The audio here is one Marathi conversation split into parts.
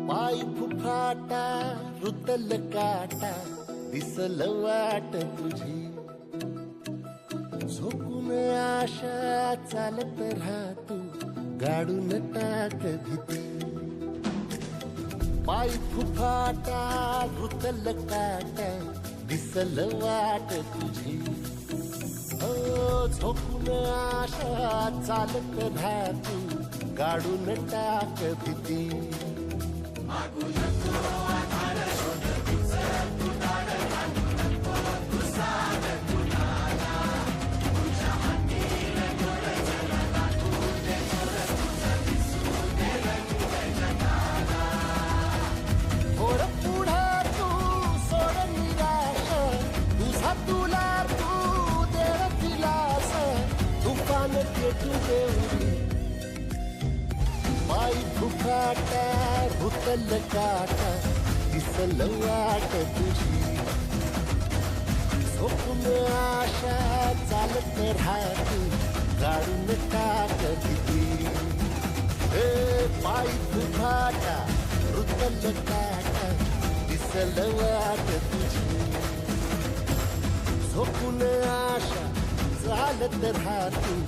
पाय फुफाटा रुतल काटा दिसल वाट तुझी झोपून आशा चालत राहतू गाडून टाक भीती पाय फुफाटा रुतल काटा दिसल वाट तुझी झोपून आशा चालत राहतू गाडून टाक भीती पाय फुफाटा रुतल काटा दिसल वाट तुझी झोपून आशा चालत राहतू गाडून टाक भीती पाय फुफाटा रुतल काटा दिसल वाट तुझी झोपून आशा चालत राहतू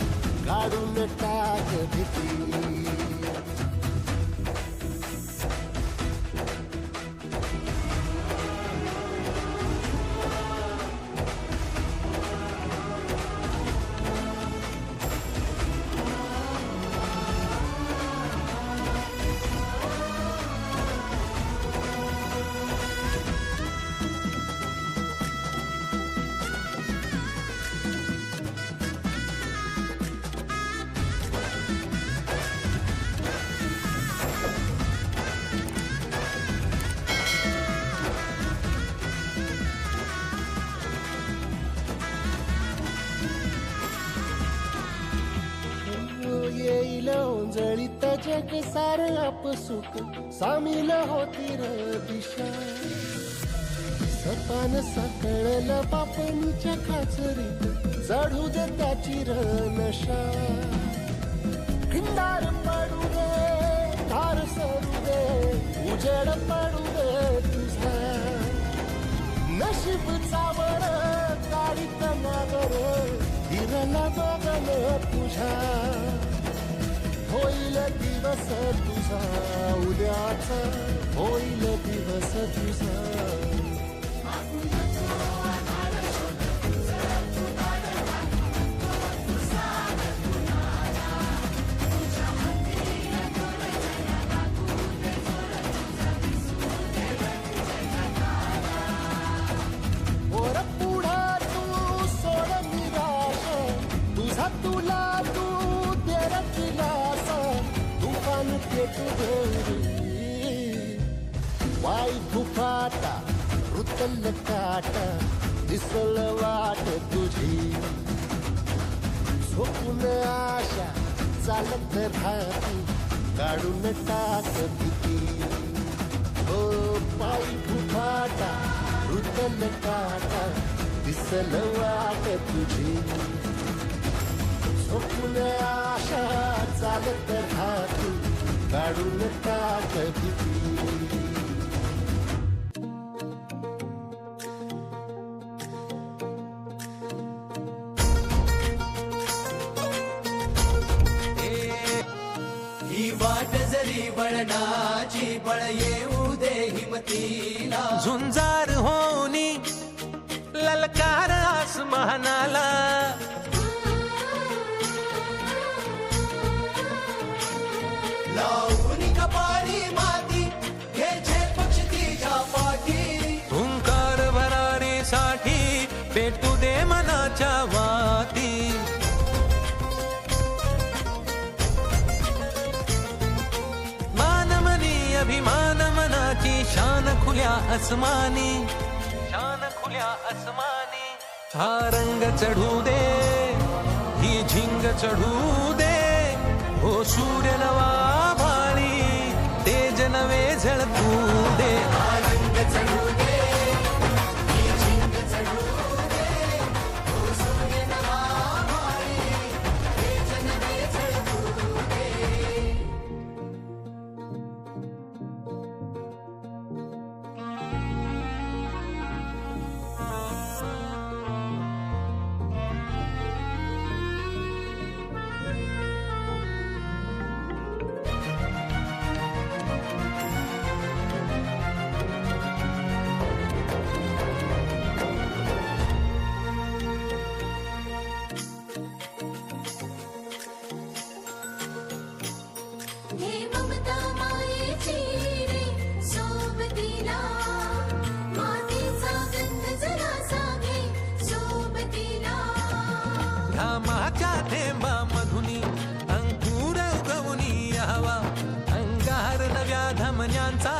गाडून टाक भीती येईल ओंजळीत जग सार आपसुक सामील होती र दिशा सपान सकळल पापणीच्या खाचरीत चढू दे त्याची र नशा खिंडार पडू दे धार सरू दे उजेड पडू दे तुझा नशीब चावड काळीत नागर हिरला बघन तुझा होईल दिवस तुझा उद्याचा होईल दिवस तुझा वर पुढा तू सोड निराश तुझा तुला तू तेरा दिलास तुफान पेटू वाय फुफाटा रुतल काटा दिसल वाट तुझी झोपून आशा चालत राहती काढून टाक भीती पाय फुफाटा रुतल काटा दिसल वाट तुझी झोपून आशा चालत राहती काढून टाक भीती ही वाट जरी बळणाची बळ येऊ दे हिमतीला झुंजार होनी ललकार आसमानाला लावून कपाळी माती घ्यायचे पक्ष तिच्या पाठी हुंकार भरारीसाठी पेटू दे मनाच्या वाती मानमनी अभिमान मनाची शान खुल्या आसमानी हा रंग चढू दे ही झिंग चढू दे हो सूर्य नवा भाळी तेज नवे झळकू दे रंग चढू दे ही झिंग चढू दे हो सूर्य नवा भाळी तेज नवे झळकू दे स्वप्न्यांचा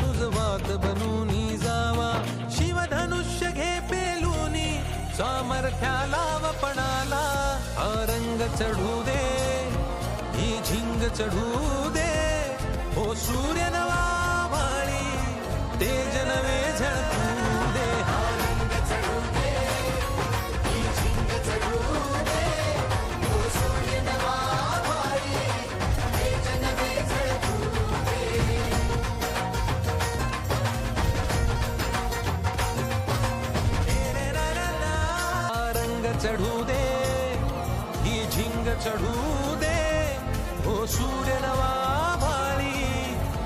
रुजवात बनून जावा. शिवधनुष्य घे पेलूनी सामर्थ्याला वपणाला. हा रंग चढू दे, ही झिंग चढू दे. हो सूर्य नवा भाळी, तेज नवे झळकू दे. हा रंग चढू दे, ही झिंग चढू दे. हो सूर्य नवा भाळी, तेज नवे झळकू दे. हा रंग चढू दे, ही झिंग चढू दे. हो सूर्य नवा भाळी,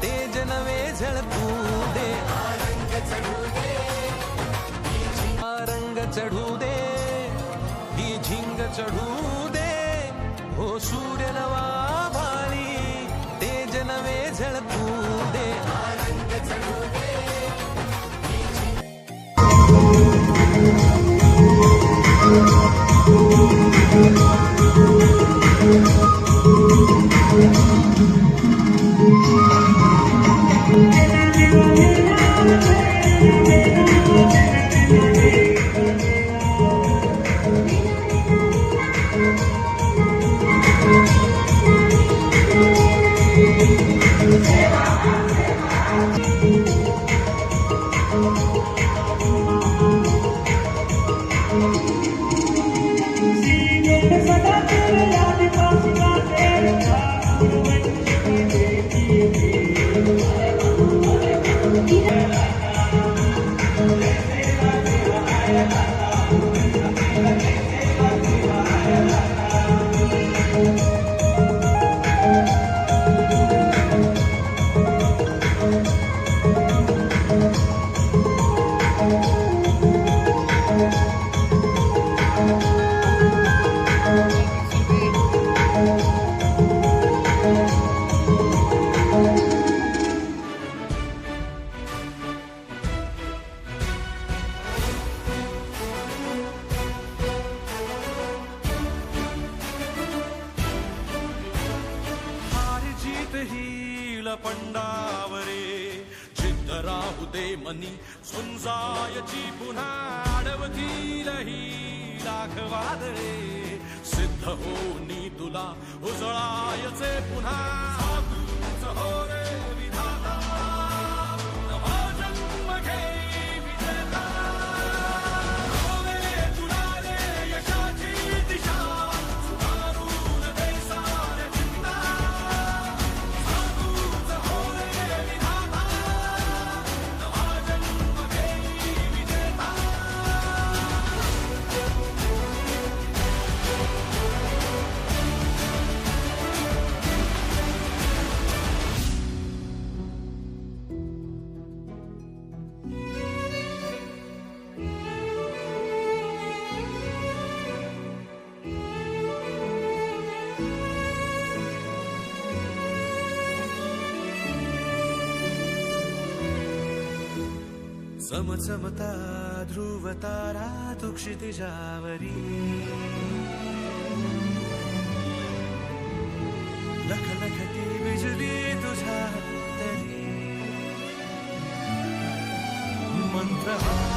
तेज नवे झळकू दे. हा रंग चढू दे, ही झिंग चढू दे. हो सूर्य नवा भाळी, तेज नवे झळकू दे. हा रंग चढू दे. पंडावरे चित्त राहू दे मनी सुंजायची पुन्हा अडवतील ही लाख वादळे सिद्ध होनी तुला उजळायचे पुन्हा साधूच हो रे विधाता नवा जन्म घे विजेता होवे तुला रे यशाची दिशा सुधारून दे साऱ्या चिंता साधूच हो रे विधाता नवा जन्म घे विजेता चमचमता ध्रुव तारा तू क्षितिजावरी लख लखती बिजली तुझ्या तरी मंत्र हा